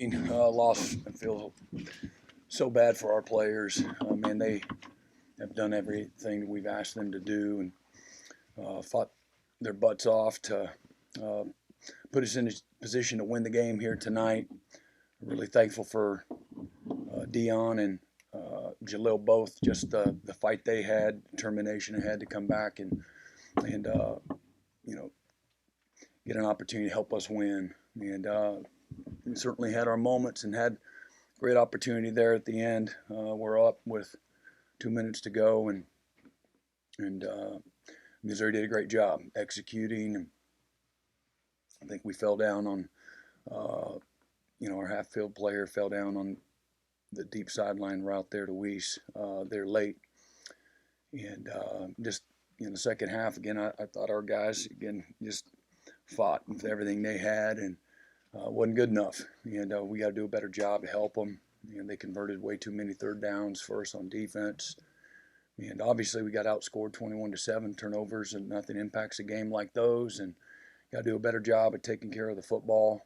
Loss. I feel so bad for our players. Man, they have done everything that we've asked them to do and fought their butts off to uh, put us in a position to win the game here tonight. Really thankful for Dion and Jalil both. Just the fight they had, determination they had to come back and you know get an opportunity to help us win. And we certainly had our moments and had great opportunity there at the end. We're up with 2 minutes to go, and Missouri did a great job executing. And I think we fell down on, our half field player fell down on the deep sideline route there to Weiss there late. And just in the second half, again, I thought our guys, again, just fought with everything they had and wasn't good enough. And we got to do a better job to help them. And they converted way too many third downs for us on defense. And obviously, we got outscored 21-7 turnovers, and nothing impacts a game like those. And got to do a better job of taking care of the football.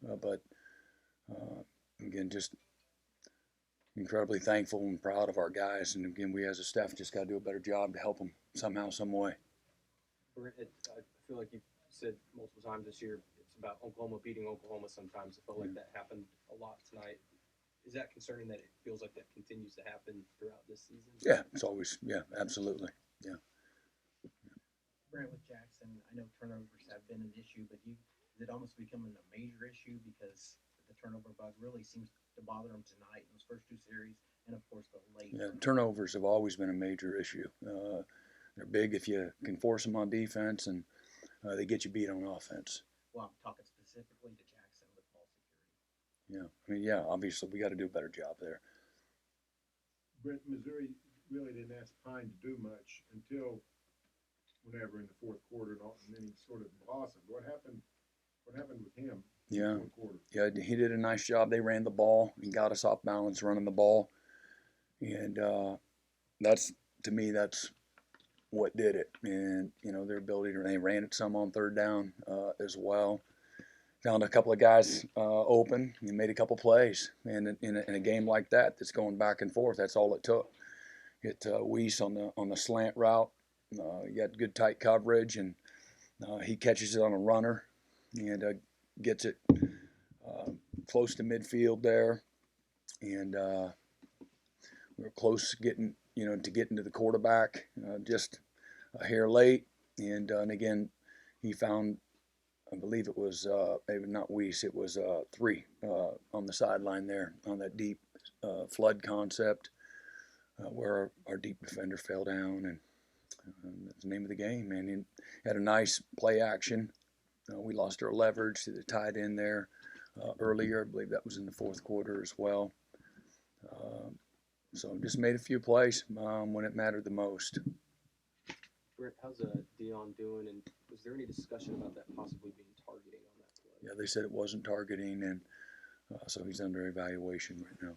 But again, just incredibly thankful and proud of our guys. And again, we as a staff just got to do a better job to help them somehow, some way. I feel like you've said multiple times this year it's about Oklahoma beating Oklahoma sometimes. I felt like that happened a lot tonight. Is that concerning that it feels like that continues to happen throughout this season? Yeah, it's always, absolutely. Yeah. Brent, with Jackson, I know turnovers have been an issue, but is it almost becoming a major issue because the turnover bug really seems to bother them tonight in those first two series, and of course the late. Yeah, turnovers have always been a major issue. They're big if you can force them on defense, and they get you beat on offense. Well, I'm talking specifically to Jackson with ball security. Yeah, obviously we got to do a better job there. Brent, Missouri really didn't ask Pine to do much until whenever in the fourth quarter, and then he sort of blossomed. What happened? What happened with him? Yeah, in the fourth quarter? Yeah, he did a nice job. They ran the ball and got us off balance running the ball, and that's to me that's what did it. And their ability to they ran it some on third down as well. Found a couple of guys open and made a couple plays. And in a game like that, that's going back and forth, that's all it took. Hit Weiss on the slant route. You got good tight coverage, and he catches it on a runner and gets it close to midfield there. And we were close getting to getting to the quarterback, just a hair late. And again, he found. I believe it was maybe not Weiss. It was 3 on the sideline there on that deep flood concept where our deep defender fell down, and that's the name of the game. Man, he had a nice play action. We lost our leverage to the tight end there earlier. I believe that was in the fourth quarter as well. So just made a few plays when it mattered the most. Brent, how's Dion doing? And was there any discussion about that possibly being targeting on that play? Yeah, they said it wasn't targeting, and so he's under evaluation right now.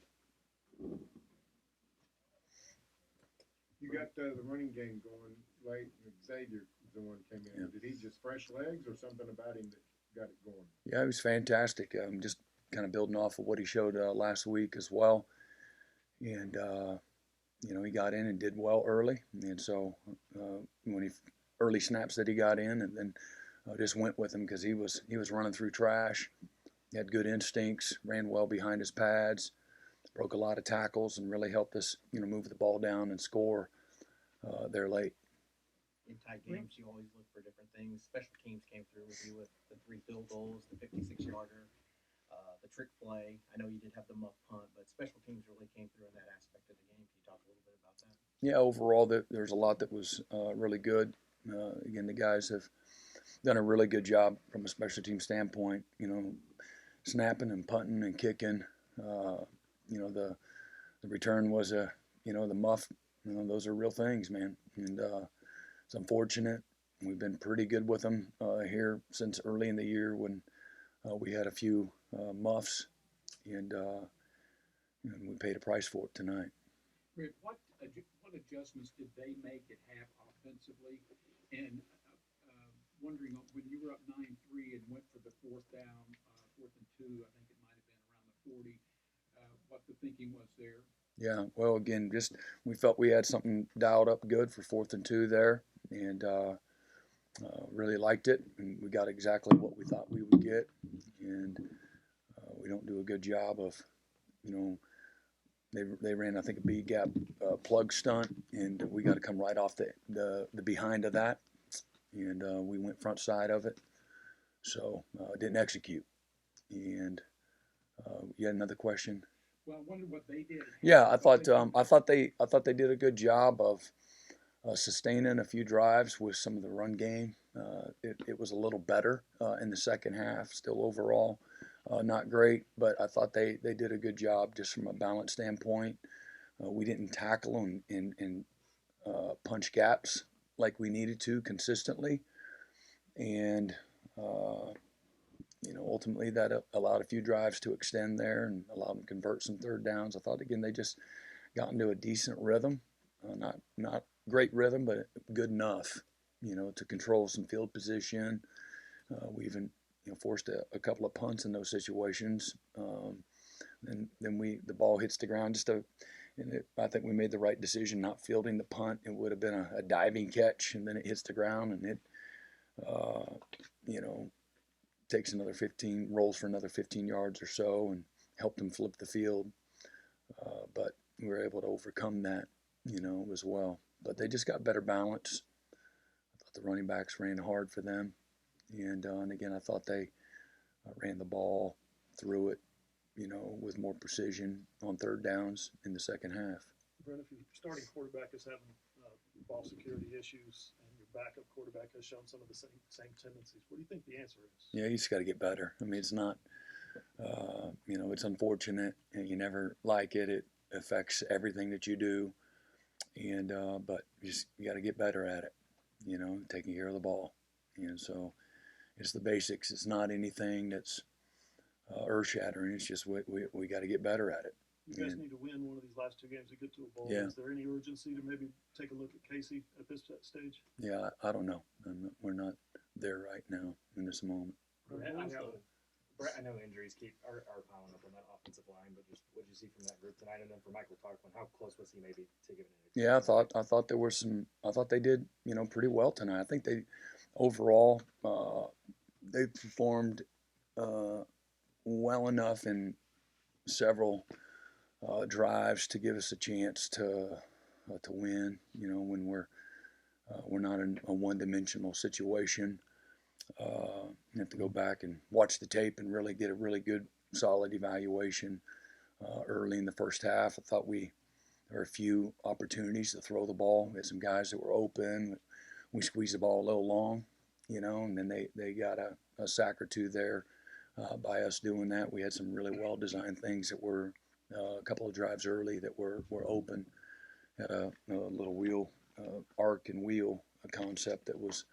You got the running game going late, and Xavier was the one came in. Yeah. Did he just fresh legs or something about him that got it going? Yeah, he was fantastic. Just kind of building off of what he showed last week as well. And, he got in and did well early. And so when he early snaps that he got in, and then just went with him because he was running through trash. He had good instincts, ran well behind his pads, broke a lot of tackles, and really helped us, move the ball down and score there late. In tight games, you always look for different things. Special teams came through with you with the 3 field goals, the 56-yarder, the trick play. I know you did have the muff punt, but special teams really came through in that aspect of the game. Can you talk a little bit about that? Yeah, overall, there's a lot that was really good. Again, the guys have done a really good job from a special team standpoint. Snapping and punting and kicking. The return was the muff. Those are real things, man. And it's unfortunate. We've been pretty good with them here since early in the year when we had a few muffs, and we paid a price for it tonight. Rick, what adjustments did they make at half offensively? And wondering when you were up 9-3 and went for the 4th and 2, I think it might have been around the 40, what the thinking was there. Yeah, well, again, just we felt we had something dialed up good for 4th and 2 there, and really liked it, and we got exactly what we thought we would get, and we don't do a good job of, you know, they ran I think a B gap plug stunt, and we got to come right off the behind of that, and we went front side of it, so didn't execute, and you had another question. Well, I wondered what they did. Yeah, I thought they did a good job of sustaining a few drives with some of the run game. It was a little better in the second half. Still overall not great, but I thought they did a good job just from a balance standpoint. We didn't tackle and punch gaps like we needed to consistently, and ultimately that allowed a few drives to extend there and allowed them to convert some third downs. I thought again they just got into a decent rhythm, not great rhythm, but good enough, to control some field position. We even forced a couple of punts in those situations. And then the ball hits the ground I think we made the right decision not fielding the punt. It would have been a diving catch, and then it hits the ground, and it takes rolls for another 15 yards or so, and helped them flip the field. But we were able to overcome that, as well. But they just got better balance. I thought the running backs ran hard for them, and again I thought they ran the ball, threw it, with more precision on third downs in the second half. Brent, if your starting quarterback is having ball security issues and your backup quarterback has shown some of the same tendencies, what do you think the answer is? Yeah, you just got to get better. I mean, it's not, it's unfortunate, and you never like it. It affects everything that you do, and but you got to get better at it. Taking care of the ball, and so it's the basics. It's not anything that's earth-shattering. It's just we got to get better at it. You guys need to win one of these last two games to get to a bowl. Yeah. Is there any urgency to maybe take a look at Casey at this stage? Yeah, I don't know. We're not there right now in this moment. Brent, I know injuries are piling up on that offensive line, but just what did you see from that group tonight? And then for Michael Tarquin, how close was he maybe to giving an injury? Yeah, I thought there were I thought they did pretty well tonight. I think they overall they performed well enough in several drives to give us a chance to win. When we're not in a one-dimensional situation. You have to go back and watch the tape and really get a really good, solid evaluation early in the first half. I thought there were a few opportunities to throw the ball. We had some guys that were open. We squeezed the ball a little long, and then they got a sack or two there by us doing that. We had some really well-designed things that were a couple of drives early that were open. Had a little wheel, arc and wheel concept that was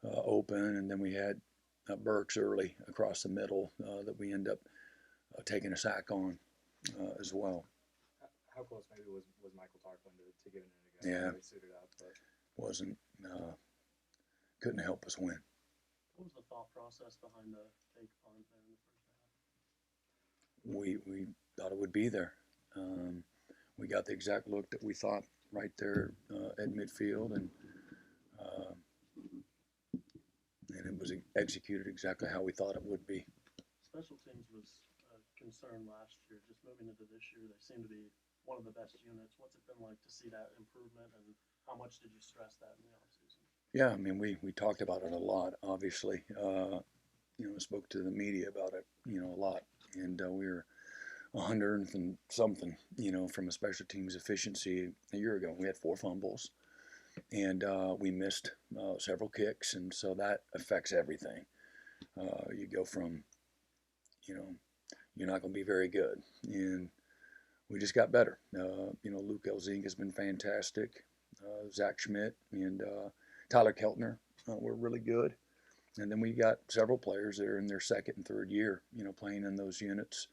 open, and then we had Burks early across the middle that we end up taking a sack on as well. How close maybe was Michael Tarquin to giving it a go? Yeah. Really suited up, but Wasn't couldn't help us win. What was the thought process behind the fake punt there in the first half? We thought it would be there. We got the exact look that we thought right there at midfield, and it was executed exactly how we thought it would be. Special teams was a concern last year. Just moving into this year, they seem to be one of the best units. What's it been like to see that improvement, and how much did you stress that in the offseason? Yeah, I mean, we talked about it a lot, obviously. Spoke to the media about it, a lot. And we were 100th and something, from a special teams efficiency a year ago. We had 4 fumbles, and we missed several kicks, and so that affects everything. You go from, you're not going to be very good, and we just got better. Luke Elzing has been fantastic. Zach Schmidt and Tyler Keltner were really good. And then we got several players that are in their second and third year, playing in those units.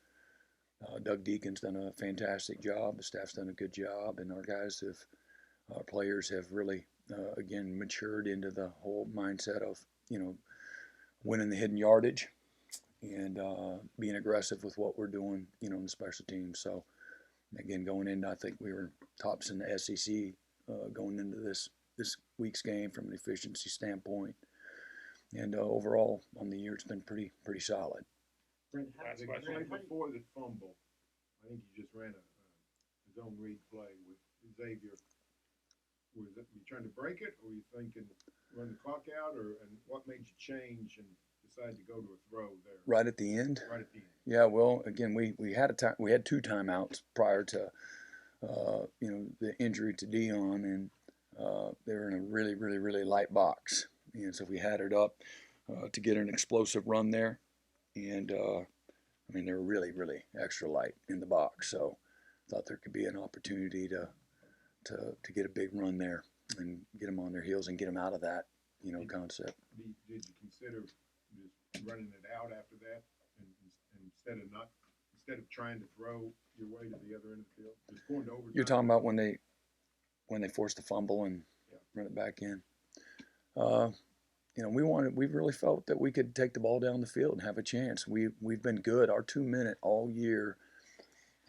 Doug Deacon's done a fantastic job. The staff's done a good job. And our players have really, again, matured into the whole mindset of, winning the hidden yardage and being aggressive with what we're doing, you know, in the special teams. So again, going in, I think we were tops in the SEC going into this week's game from an efficiency standpoint. And overall, on the year, it's been pretty solid. Brent, Last The question. play before the fumble, I think you just ran a zone read play with Xavier. Was it you trying to break it, or were you thinking run the clock out, and what made you change and decide to go to a throw there? Right at the end. Right at the end. Yeah, well, again, we had we had 2 timeouts prior to you know, the injury to Dion, and they were in a really light box, and so we had it up to get an explosive run there, and I mean, they were really extra light in the box, so thought there could be an opportunity to get a big run there and get them on their heels and get them out of that, you know, concept. Did you consider just running it out after that, and instead of trying to throw your way to the other end of the field, just going to overtime? You're talking about when they forced the fumble and run it back in. You know, we really felt that we could take the ball down the field and have a chance. We've been good. Our 2-minute all year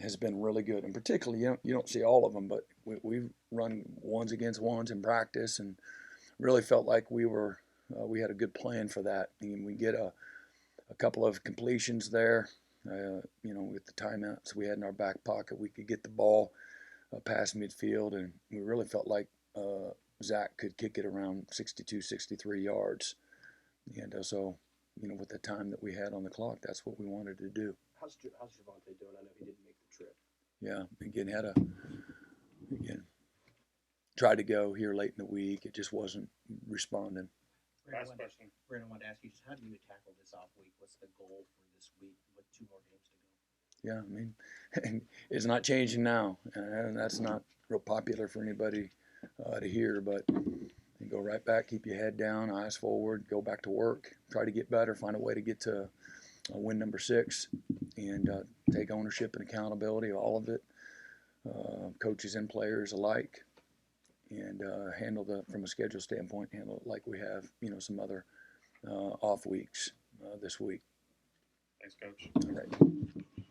has been really good, and particularly you don't see all of them, but we've run ones against ones in practice, and really felt like we had a good plan for that. And we get a couple of completions there. You know, with the timeouts we had in our back pocket, we could get the ball past midfield, and we really felt like Zach could kick it around 62, 63 yards. And so, you know, with the time that we had on the clock, that's what we wanted to do. How's Javante doing? I know he didn't make the trip. Yeah, again, tried to go here late in the week. It just wasn't responding. Last question. Brent, I wanted to ask you, just how do you tackle this off week? What's the goal for this week with 2 more games to go? Yeah, I mean, it's not changing now, and that's not real popular for anybody to hear, but you go right back, keep your head down, eyes forward, go back to work, try to get better, find a way to get to win number 6, and take ownership and accountability of all of it, coaches and players alike, and from a schedule standpoint, handle it like we have, you know, some other off weeks this week. Thanks, Coach. All right.